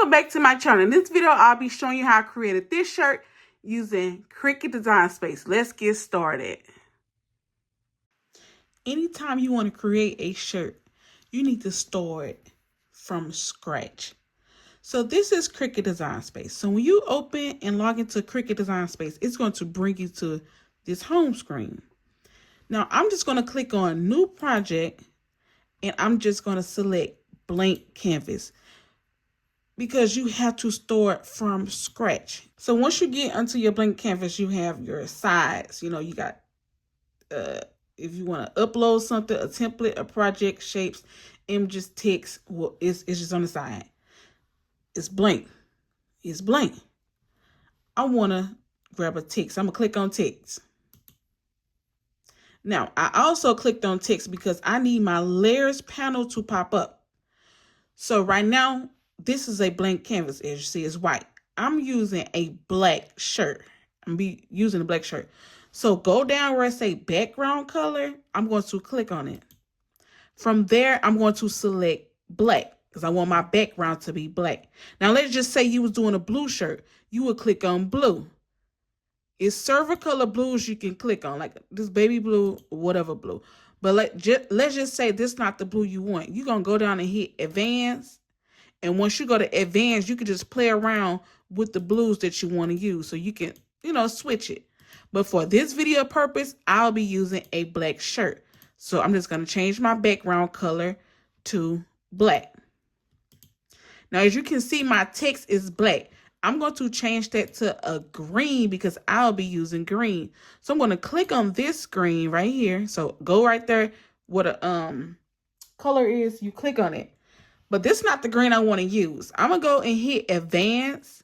Welcome back to my channel. In this video, I'll be showing you how I created this shirt using Cricut Design Space. Let's get started. Anytime you want to create a shirt, you need to start from scratch. So this is Cricut Design Space. So when you open and log into Cricut Design Space, it's going to bring you to this home screen. Now I'm just going to click on New Project and I'm just going to select Blank Canvas, because you have to start from scratch. So once you get onto your blank canvas, you have your sides. You got, if you want to upload something, a template, a project, shapes, images, text, well, it's just on the side. It's blank. It's blank. I want to grab a text. I'm going to click on text. Now, I also clicked on text because I need my layers panel to pop up. So right now, this is a blank canvas. As you see, it's white. I'm using a black shirt. I'm using a black shirt. So go down where I say background color. I'm going to click on it. From there, I'm going to select black because I want my background to be black. Now, let's just say you was doing a blue shirt. You would click on blue. It's server color blues you can click on, like this baby blue, whatever blue. But let's just say this is not the blue you want. You're going to go down and hit advanced. And once you go to advanced, you can just play around with the blues that you want to use. So you can, switch it. But for this video purpose, I'll be using a black shirt. So I'm just going to change my background color to black. Now, as you can see, my text is black. I'm going to change that to a green because I'll be using green. So I'm going to click on this green right here. So go right there where the color is. You click on it. But this is not the green I want to use. I'm going to go and hit advance.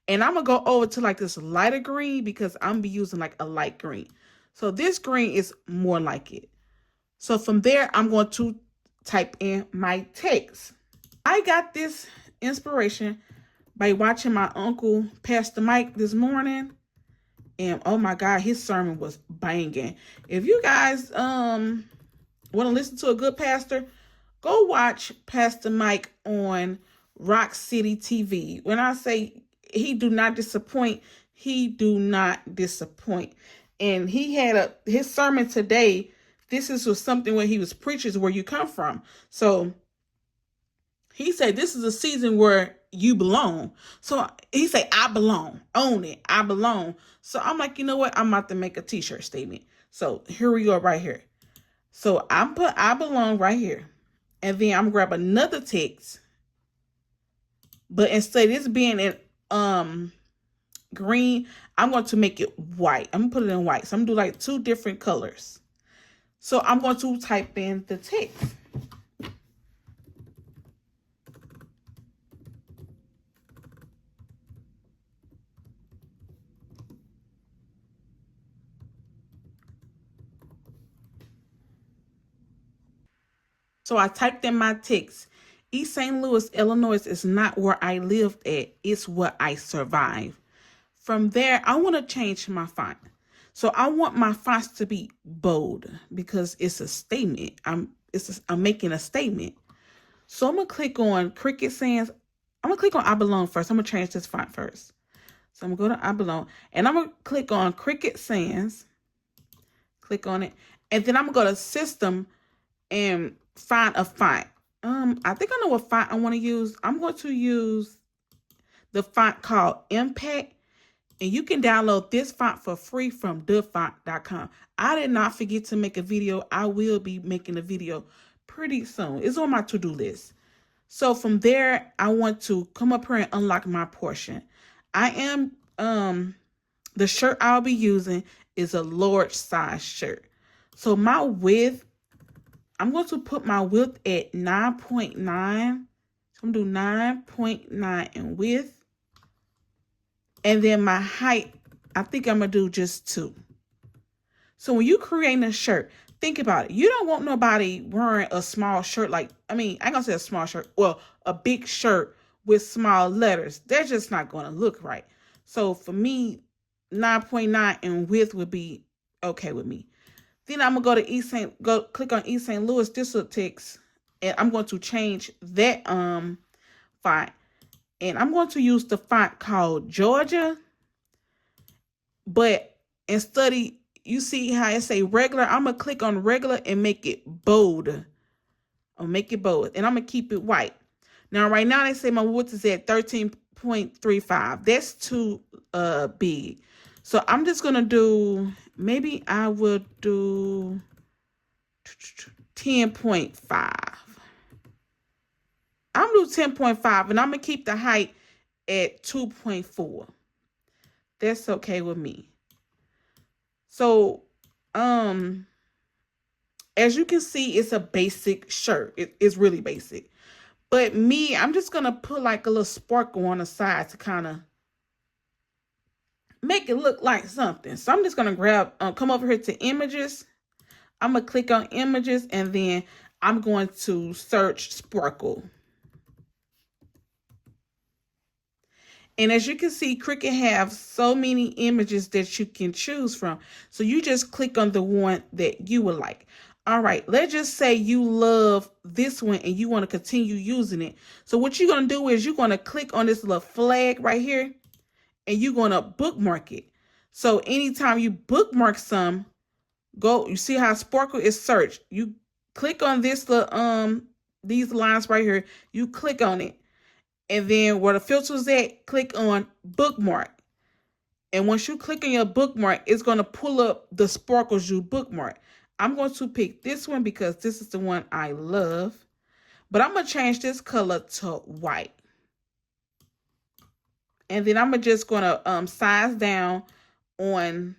And I'm going to go over to like this lighter green because I'm going to be using like a light green. So this green is more like it. So from there, I'm going to type in my text. I got this inspiration by watching my uncle, Pastor Mike, this morning. And oh my God, his sermon was banging. If you guys want to listen to a good pastor, go watch Pastor Mike on Rock City TV. When I say he do not disappoint, he do not disappoint. And he had his sermon today. This was something where he was preaching where you come from. So he said, this is a season where you belong. So he said, I belong. Own it. I belong. So I'm like, you know what? I'm about to make a t-shirt statement. So here we go right here. So I put I belong right here. And then I'm gonna grab another text. But instead of this being in green, I'm going to make it white. I'm gonna put it in white. So I'm gonna do like two different colors. So I'm going to type in the text. So I typed in my text. East St. Louis, Illinois is not where I lived at. It's where I survived. From there, I want to change my font. So I want my fonts to be bold because it's a statement. I'm making a statement. So I'm going to click on Cricut Sans. I'm going to click on I Belong first. I'm going to change this font first. So I'm going to go to I Belong. And I'm going to click on Cricut Sans. Click on it. And then I'm going to go to System and find a font. I think I know what font I want to use. I'm going to use the font called Impact. And you can download this font for free from thefont.com. I did not forget to make a video. I will be making a video pretty soon. It's on my to-do list. So from there, I want to come up here and unlock my portion. I am, the shirt I'll be using is a large size shirt. So my width, I'm going to put my width at 9.9. So I'm going to do 9.9 in width. And then my height, I think I'm going to do just 2. So when you create a shirt, think about it. You don't want nobody wearing a small shirt I ain't going to say a small shirt. Well, a big shirt with small letters. They're just not going to look right. So for me, 9.9 in width would be okay with me. Then I'm going to go to click on East St. Louis. This will text. And I'm going to change that font. And I'm going to use the font called Georgia. But instead of, you see how I say regular, I'm going to click on regular and make it bold. I'll make it bold. And I'm going to keep it white. Now, right now, they say my width is at 13.35. That's too big. So I'm just going to do, maybe I will do 10.5. I'm going to do 10.5, and I'm going to keep the height at 2.4. That's okay with me. So, as you can see, it's a basic shirt. It's really basic. But me, I'm just going to put like a little sparkle on the side to kind of make it look like something. So I'm just going to grab, come over here to images. I'm going to click on images, and then I'm going to search sparkle. And as you can see, Cricut have so many images that you can choose from. So you just click on the one that you would like. All right, let's just say you love this one and you want to continue using it. So what you're going to do is you're going to click on this little flag right here, and you're going to bookmark it. So anytime you bookmark some, you see how sparkle is searched. You click on this little, these lines right here, you click on it. And then where the filter's at, click on bookmark. And once you click on your bookmark, it's going to pull up the sparkles you bookmark. I'm going to pick this one because this is the one I love. But I'm going to change this color to white. And then I'm just going to size down on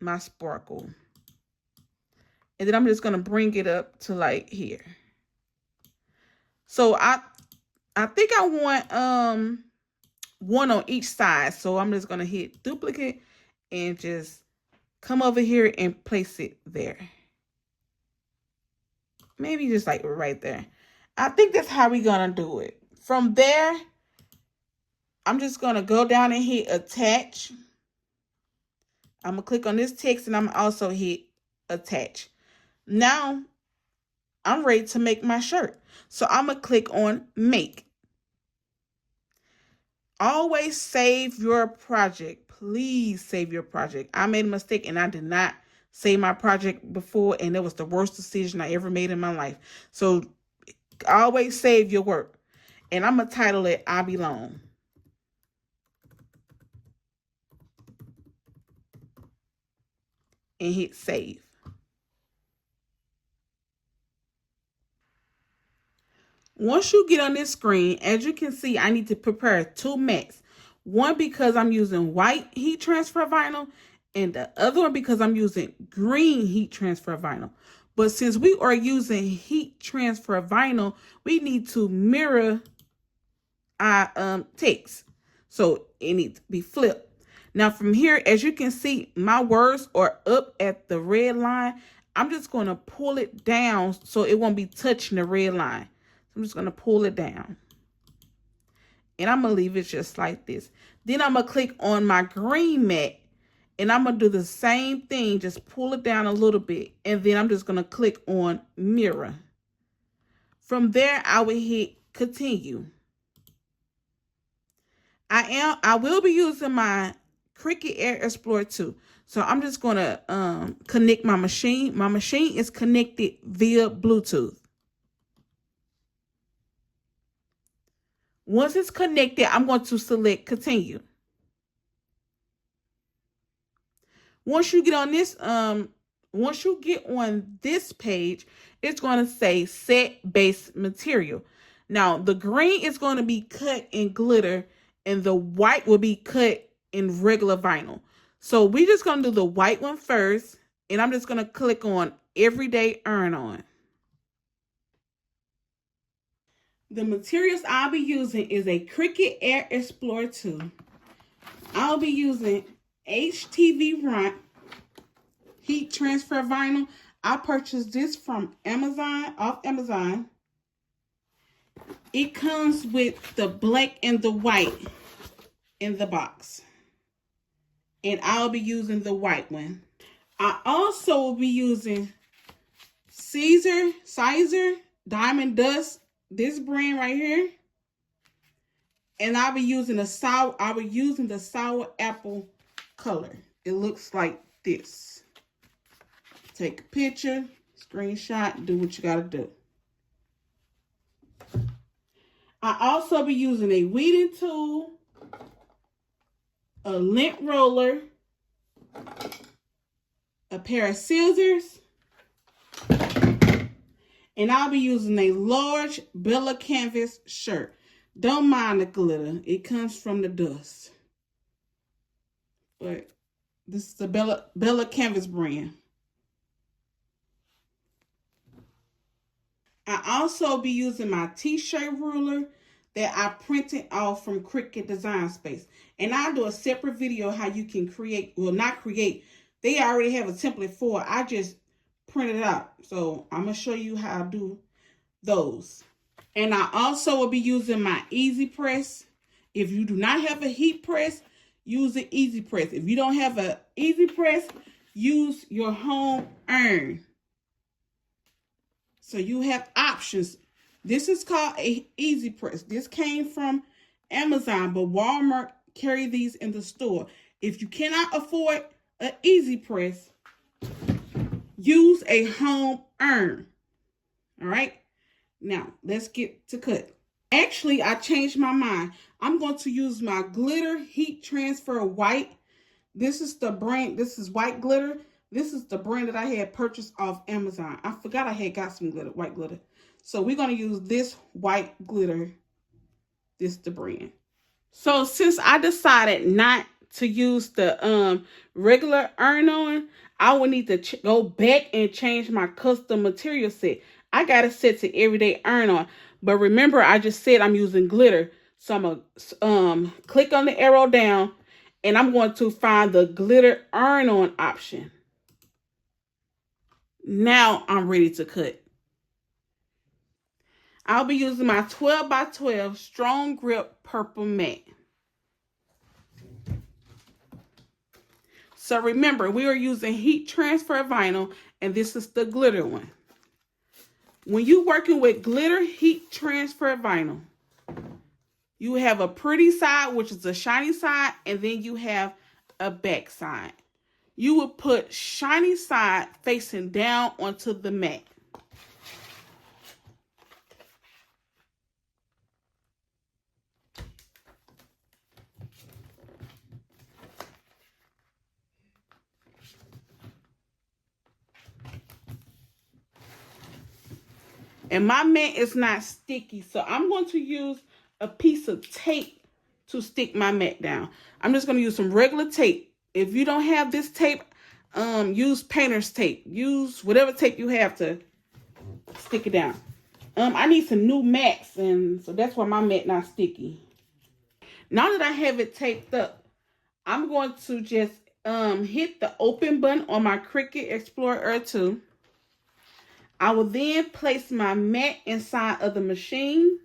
my sparkle. And then I'm just going to bring it up to like here. So I think I want one on each side. So I'm just going to hit duplicate and just come over here and place it there. Maybe just like right there. I think that's how we're going to do it. From there, I'm just going to go down and hit attach. I'm going to click on this text, and I'm also hit attach. Now, I'm ready to make my shirt. So I'm going to click on make. Always save your project. Please save your project. I made a mistake and I did not save my project before, and it was the worst decision I ever made in my life. So always save your work. And I'm going to title it I Belong. And hit save. Once you get on this screen, as you can see, I need to prepare two mats. One because I'm using white heat transfer vinyl, and the other one because I'm using green heat transfer vinyl. But since we are using heat transfer vinyl, we need to mirror our text. So it needs to be flipped. Now from here, as you can see, my words are up at the red line. I'm just going to pull it down so it won't be touching the red line. I'm just going to pull it down. And I'm going to leave it just like this. Then I'm going to click on my green mat. And I'm going to do the same thing. Just pull it down a little bit. And then I'm just going to click on mirror. From there, I will hit continue. I will be using my Cricut Explore 2. So I'm just going to connect my machine. My machine is connected via Bluetooth. Once it's connected, I'm going to select continue. Once you get on this page, it's going to say set base material. Now, the green is going to be cut in glitter, and the white will be cut in regular vinyl. So we're just going to do the white one first, and I'm just going to click on everyday iron on. The materials I'll be using is a Cricut Air Explorer 2. I'll be using HTV Runt heat transfer vinyl. I purchased this from Amazon, off Amazon. It comes with the black and the white in the box. And I'll be using the white one. I also will be using Siser Diamond Dust. This brand right here. And I'll be using the sour apple color. It looks like this. Take a picture, screenshot, do what you gotta do. I also be using a weeding tool, a lint roller, a pair of scissors, and I'll be using a large Bella Canvas shirt. Don't mind the glitter. It comes from the dust. But this is the Bella Canvas brand. I also be using my t-shirt ruler that I printed off from Cricut Design Space. And I'll do a separate video how you can create, well, not create. They already have a template for it. I just printed it out. So I'm going to show you how to do those. And I also will be using my Easy Press. If you do not have a heat press, use the Easy Press. If you don't have an Easy Press, use your home iron. So you have options. This is called a Easy Press. This came from Amazon, but Walmart carry these in the store. If you cannot afford an Easy Press, use a home iron. All right. Now let's get to cut. Actually, I changed my mind. I'm going to use my glitter heat transfer white. This is the brand. This is white glitter. This is the brand that I had purchased off Amazon. I forgot I had got some glitter, white glitter. So we're going to use this white glitter. This is the brand. So since I decided not to use the regular iron-on, I will need to go back and change my custom material set. I got it set to everyday iron-on. But remember, I just said I'm using glitter. So I'm going to click on the arrow down, and I'm going to find the glitter iron-on option. Now I'm ready to cut. I'll be using my 12 by 12 strong grip purple matte. So remember, we are using heat transfer vinyl, and this is the glitter one. When you're working with glitter heat transfer vinyl, you have a pretty side, which is a shiny side, and then you have a back side. You will put shiny side facing down onto the mat. And my mat is not sticky, so I'm going to use a piece of tape to stick my mat down. I'm just going to use some regular tape. If you don't have this tape, use painter's tape. Use whatever tape you have to stick it down. I need some new mats, and so that's why my mat not sticky. Now that I have it taped up, I'm going to just hit the open button on my Cricut Explore Air 2. I will then place my mat inside of the machine.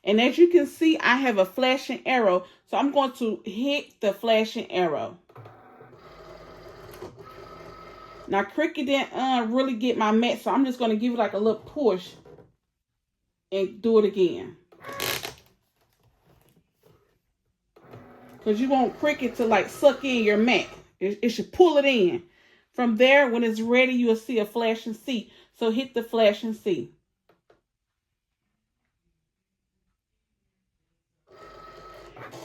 And as you can see, I have a flashing arrow. So I'm going to hit the flashing arrow. Now Cricut didn't really get my mat, so I'm just going to give it like a little push and do it again. Because you want Cricut to like suck in your mat. It should pull it in. From there, when it's ready, you'll see a flashing C. So hit the flashing C.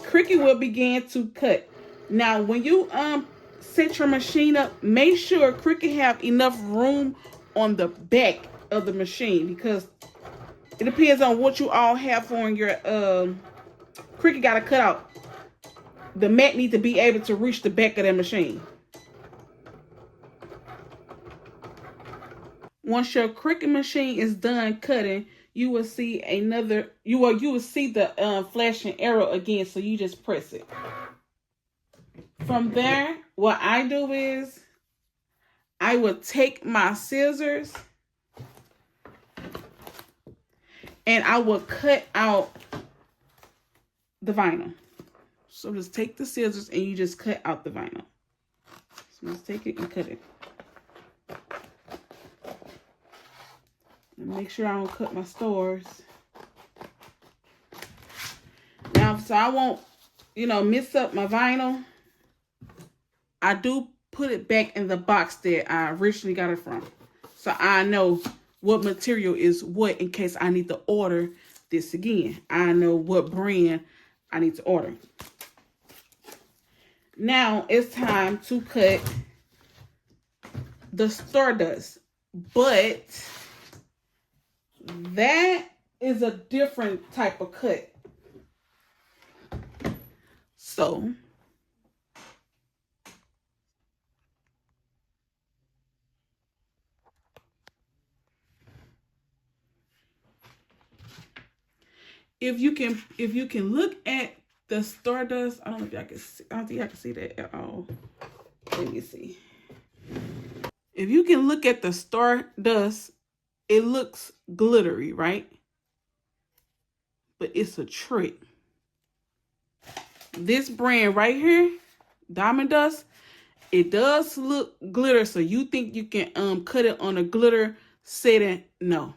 Cricut will begin to cut. Now, when you set your machine up, make sure Cricut have enough room on the back of the machine, because it depends on what you all have on your Cricut got to cut out. The mat needs to be able to reach the back of the machine. Once your Cricut machine is done cutting, you will see you will see the flashing arrow again, so you just press it. From there, what I do is I will take my scissors and I will cut out the vinyl. So just take the scissors and you just cut out the vinyl. So let's take it and cut it. And make sure I don't cut my stores. Now so I won't, mess up my vinyl, I do put it back in the box that I originally got it from. So I know what material is what in case I need to order this again. I know what brand I need to order. Now it's time to cut the Stardust. But that is a different type of cut. So if you can look at the Stardust, I don't know if y'all can see, I don't think I can see that at all. Let me see. If you can look at the Stardust, it looks glittery, right? But it's a trick. This brand right here, Diamond Dust, it does look glitter, so you think you can cut it on a glitter setting. No.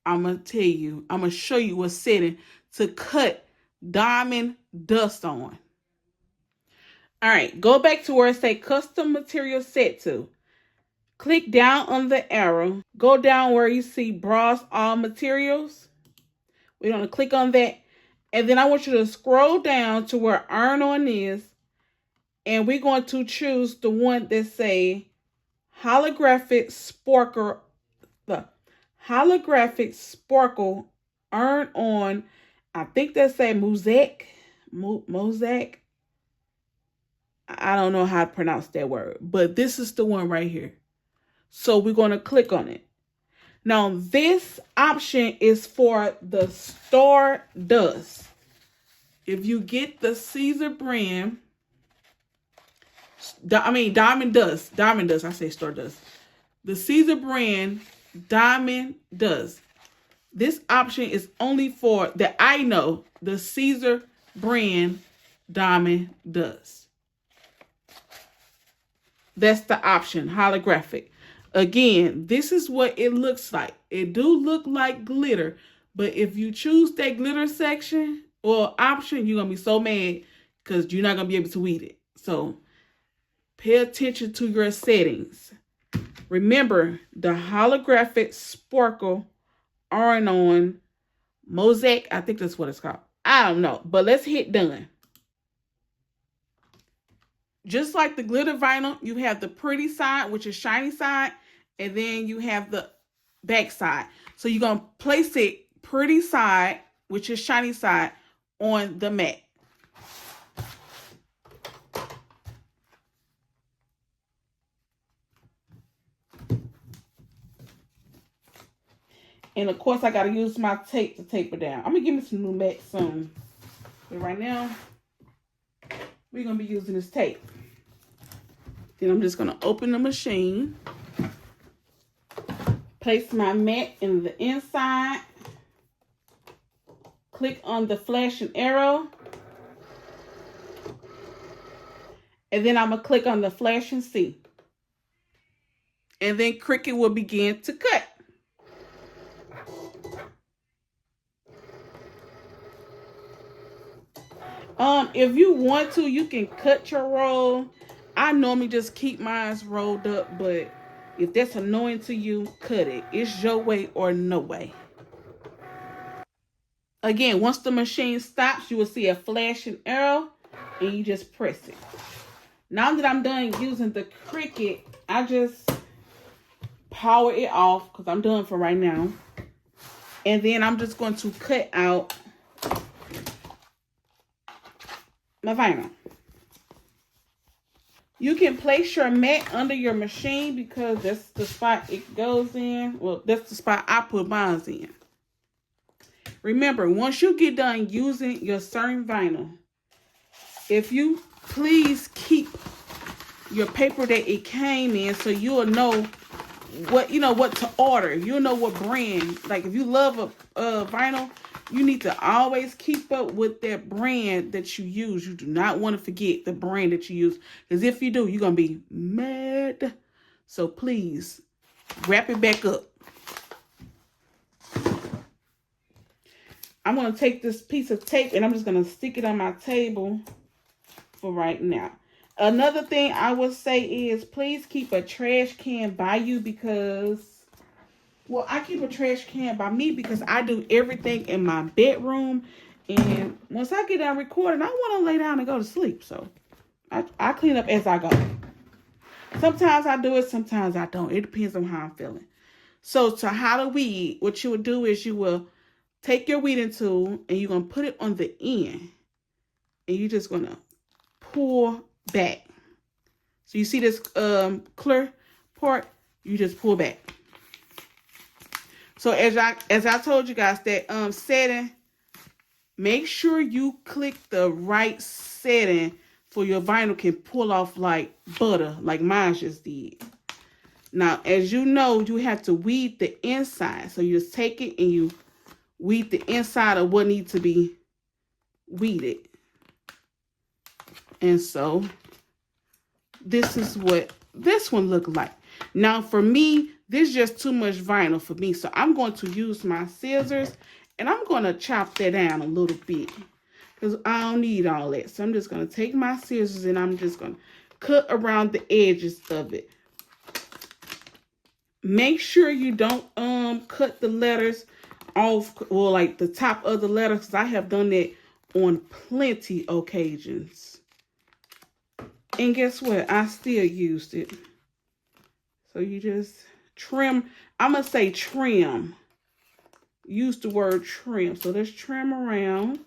I'm going to tell you, I'm going to show you what setting to cut Diamond Dust on. All right, go back to where it says custom material set to. Click down on the arrow. Go down where you see browse all materials. We're going to click on that. And then I want you to scroll down to where iron on is. And we're going to choose the one that say holographic sparkle. The holographic sparkle iron on. I think that say mosaic. Mosaic. I don't know how to pronounce that word. But this is the one right here. So we're going to click on it. Now, this option is for the Stardust. If you get the Siser brand, Diamond Dust, I say Stardust. The Siser brand, Diamond Dust. This option is only for, that I know, the Siser brand, Diamond Dust. That's the option, holographic. Again, this is what it looks like. It do look like glitter, but if you choose that glitter section or option, you're going to be so mad because you're not going to be able to read it. So pay attention to your settings. Remember, the holographic sparkle iron-on mosaic, I think that's what it's called. I don't know, but let's hit done. Just like the glitter vinyl, you have the pretty side, which is shiny side, and then you have the back side. So you're going to place it pretty side, which is shiny side, on the mat. And of course, I got to use my tape to tape it down. I'm going to give me some new mat soon. But right now, we're going to be using this tape. Then I'm just going to open the machine. Place my mat in the inside. Click on the flashing arrow. And then I'm going to click on the flashing C. And then Cricut will begin to cut. If you want to, you can cut your roll. I normally just keep mine rolled up, but if that's annoying to you, cut it. It's your way or no way. Again, once the machine stops, you will see a flashing arrow, and you just press it. Now that I'm done using the Cricut, I just power it off because I'm done for right now. And then I'm just going to cut out my vinyl. You can place your mat under your machine because that's the spot it goes in. Well, that's the spot I put mine in. Remember, once you get done using your certain vinyl, if you please keep your paper that it came in so you'll know what to order. You'll know what brand. Like if you love a vinyl, you need to always keep up with that brand that you use. You do not want to forget the brand that you use. Because if you do, you're going to be mad. So please, wrap it back up. I'm going to take this piece of tape and I'm just going to stick it on my table for right now. Another thing I would say is please keep a trash can by you because, well, I keep a trash can by me because I do everything in my bedroom. And once I get done recording, I want to lay down and go to sleep. So I clean up as I go. Sometimes I do it, sometimes I don't. It depends on how I'm feeling. So to how to weed, what you would do is you will take your weeding tool and you're going to put it on the end. And you're just going to pull back. So you see this clear part, you just pull back. So as I told you guys, that setting, make sure you click the right setting for your vinyl can pull off like butter, like mine just did. Now, as you know, you have to weed the inside. So you just take it and you weed the inside of what needs to be weeded. And so this is what this one looked like. Now, for me, this is just too much vinyl for me. So I'm going to use my scissors and I'm going to chop that down a little bit because I don't need all that. So I'm just going to take my scissors and I'm just going to cut around the edges of it. Make sure you don't cut the letters off, or like the top of the letters, because I have done that on plenty occasions. And guess what? I still used it. So you just trim. I'm going to say trim. Use the word trim. So let's trim around.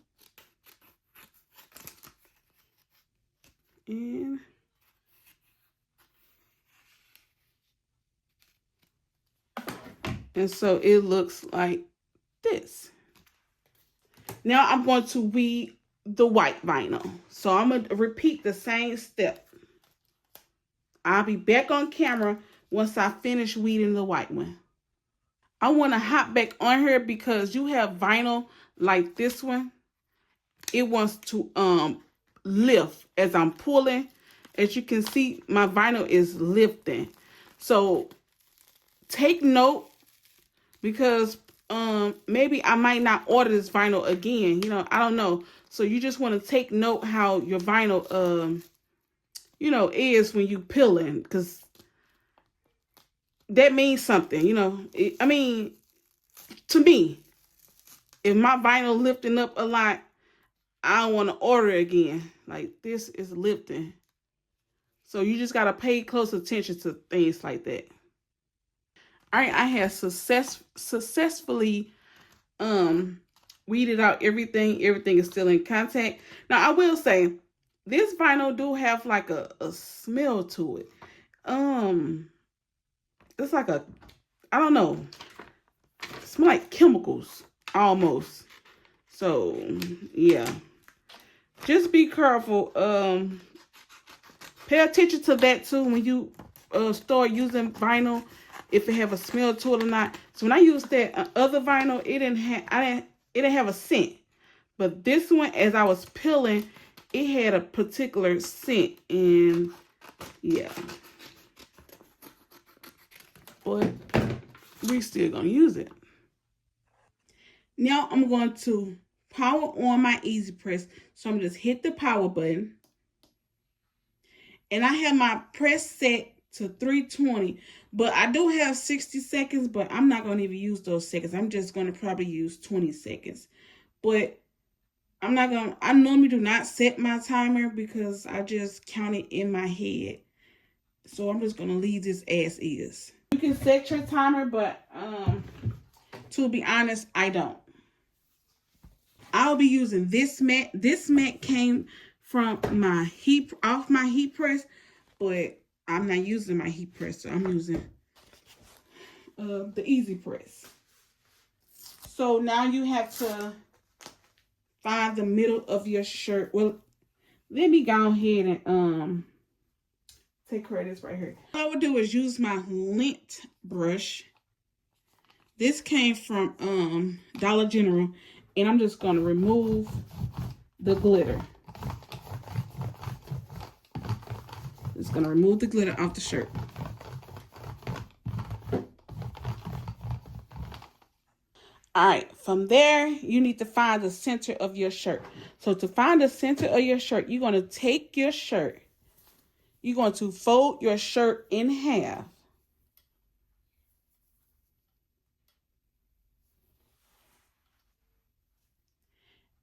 And so it looks like this. Now I'm going to weed the white vinyl. So I'm going to repeat the same step. I'll be back on camera once I finish weeding the white one. I want to hop back on here because you have vinyl like this one. It wants to lift as I'm pulling. As you can see, my vinyl is lifting. So take note, because maybe I might not order this vinyl again. You know, I don't know. So you just want to take note how your vinyl, you know, is when you peeling, because that means something, you know. I mean, to me, if my vinyl lifting up a lot, I don't want to order it again. Like, this is lifting. So you just got to pay close attention to things like that. All right, I have successfully weeded out everything. Everything is still in contact. Now, I will say, this vinyl do have like a smell to it. It's like a, I don't know, it smells like chemicals almost. So yeah, just be careful. Pay attention to that too when you start using vinyl, if it have a smell to it or not. So when I used that other vinyl, it didn't have a scent. But this one, as I was peeling, it had a particular scent, and yeah. But we still gonna use it. Now I'm going to power on my Easy Press. So I'm just hit the power button. And I have my press set to 320. But I do have 60 seconds, but I'm not going to even use those seconds. I'm just going to probably use 20 seconds. But I'm not going to, I normally do not set my timer because I just count it in my head. So I'm just going to leave this as is. You can set your timer, but to be honest, I don't. I'll be using this mat. This mat came from my heat press, but I'm not using my heat press, so I'm using the Easy Press. So now you have to find the middle of your shirt. Well, let me go ahead and take care of this right here. What I would do is use my lint brush. This came from Dollar General, and I'm just going to remove the glitter. Just going to remove the glitter off the shirt. All right, from there, you need to find the center of your shirt. So to find the center of your shirt, you're going to take your shirt. You're going to fold your shirt in half.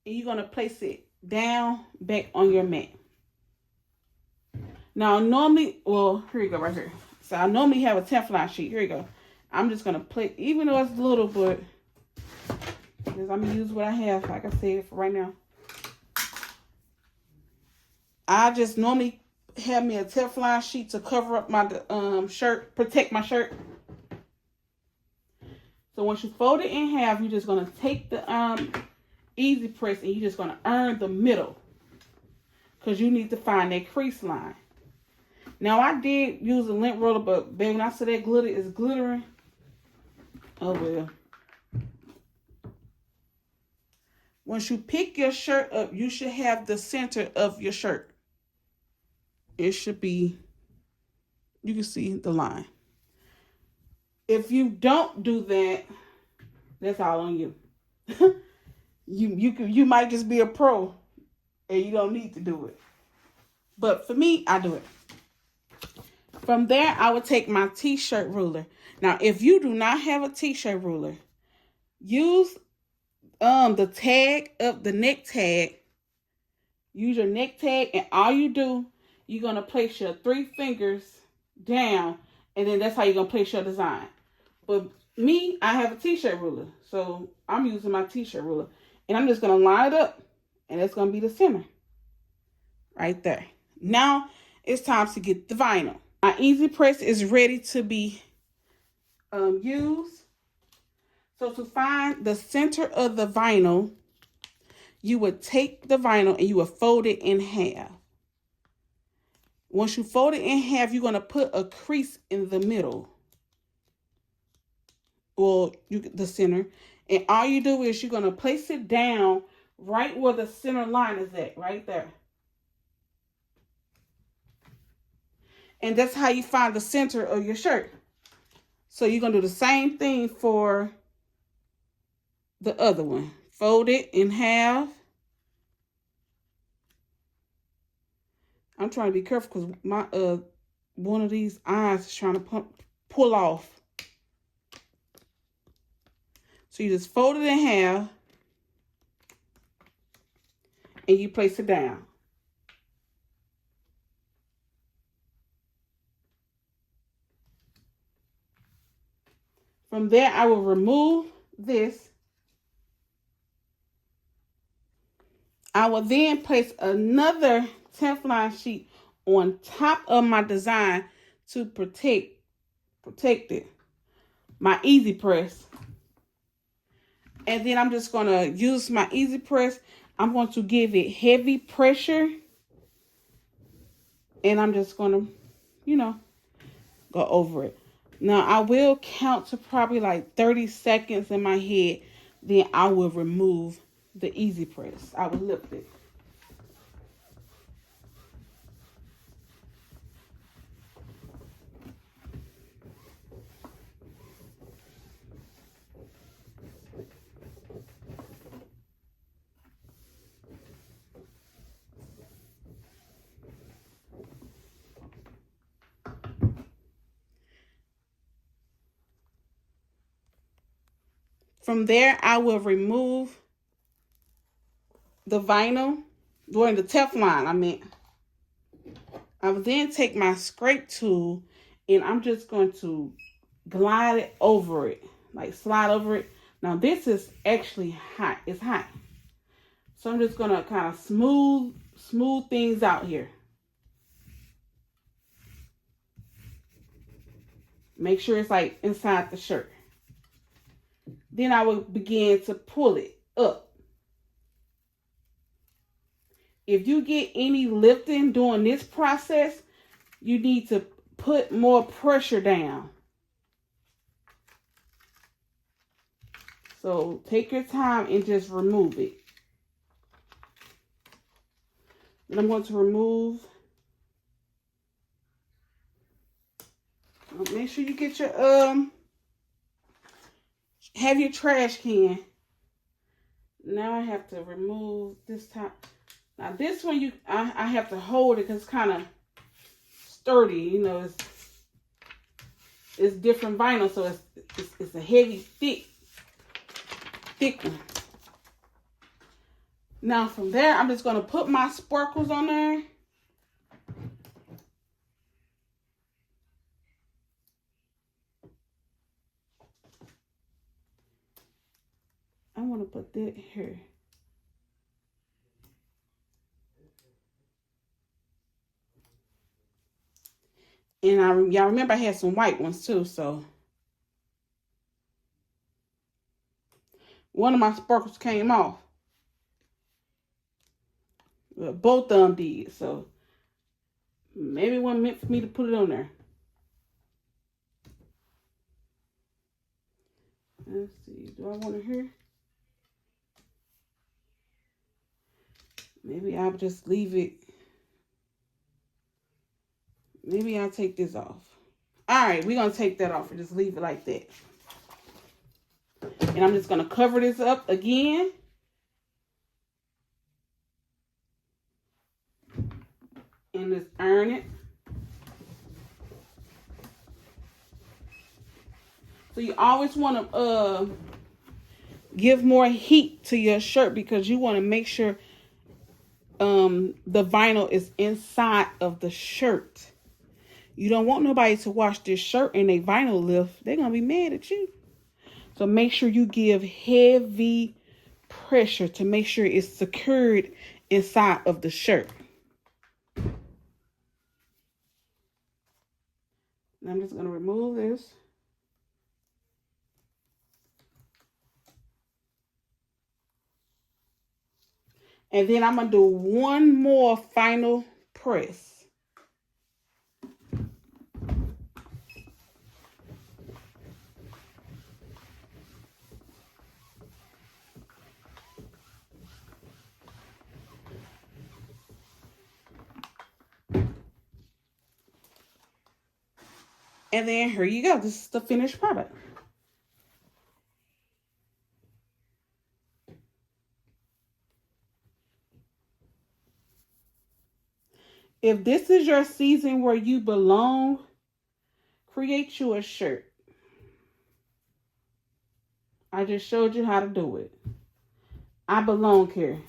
And you're going to place it down back on your mat. Now, normally, well, here you go, right here. So I normally have a Teflon sheet. Here you go. I'm just going to play, even though it's little, but because I'm going to use what I have, like I said, for right now. I just normally have me a Teflon sheet to cover up my shirt, protect my shirt. So once you fold it in half, you're just going to take the easy press and you're just going to iron the middle. Because you need to find that crease line. Now, I did use a lint roller, but baby, when I said that glitter is glittering, oh well. Once you pick your shirt up, you should have the center of your shirt. It should be, you can see the line. If you don't do that, that's all on you. You might just be a pro and you don't need to do it. But for me, I do it. From there, I would take my t-shirt ruler. Now, if you do not have a t-shirt ruler, use the tag of the neck tag. Use your neck tag, and all you do, you're going to place your 3 fingers down, and then that's how you're going to place your design. But me, I have a t-shirt ruler, so I'm using my t-shirt ruler. And I'm just going to line it up, and it's going to be the center. Right there. Now, it's time to get the vinyl. My easy press is ready to be used. So to find the center of the vinyl, you would take the vinyl and you would fold it in half. Once you fold it in half, you're going to put a crease in the middle. Well, the center. And all you do is you're going to place it down right where the center line is at, right there. And that's how you find the center of your shirt. So you're going to do the same thing for the other one. Fold it in half. I'm trying to be careful because my one of these eyes is trying to pull off. So you just fold it in half and you place it down. From there, I will remove this. I will then place another Teflon sheet on top of my design to protect it. My easy press. And then I'm just going to use my easy press. I'm going to give it heavy pressure. And I'm just going to, go over it. Now, I will count to probably like 30 seconds in my head. Then I will remove the easy press. I will lift it. From there, I will remove the vinyl, during the Teflon, I will then take my scrape tool and I'm just going to glide it over it, like slide over it. Now this is actually hot. It's hot. So I'm just going to kind of smooth things out here. Make sure it's like inside the shirt. Then I will begin to pull it up. If you get any lifting during this process, you need to put more pressure down. So take your time and just remove it. Then I'm going to remove. Make sure you get your have your trash can. Now I have to remove this top. Now this one I have to hold it because it's kind of sturdy. You know, it's different vinyl, so it's a heavy, thick one. Now from there, I'm just gonna put my sparkles on there. I want to put that here. And y'all remember I had some white ones too, so one of my sparkles came off. Well, both of them did, so maybe it wasn't meant for me to put it on there. Let's see, do I want it here? Maybe I'll just leave it. Maybe I'll take this off. All right, we're going to take that off and just leave it like that. And I'm just going to cover this up again. And just iron it. So you always want to give more heat to your shirt because you want to make sure the vinyl is inside of the shirt. You don't want nobody to wash this shirt and they vinyl lift. They're going to be mad at you. So make sure you give heavy pressure to make sure it's secured inside of the shirt. Now I'm just going to remove this. And then I'm going to do one more final press. And then here you go. This is the finished product. If this is your season where you belong, create you a shirt. I just showed you how to do it. I belong here.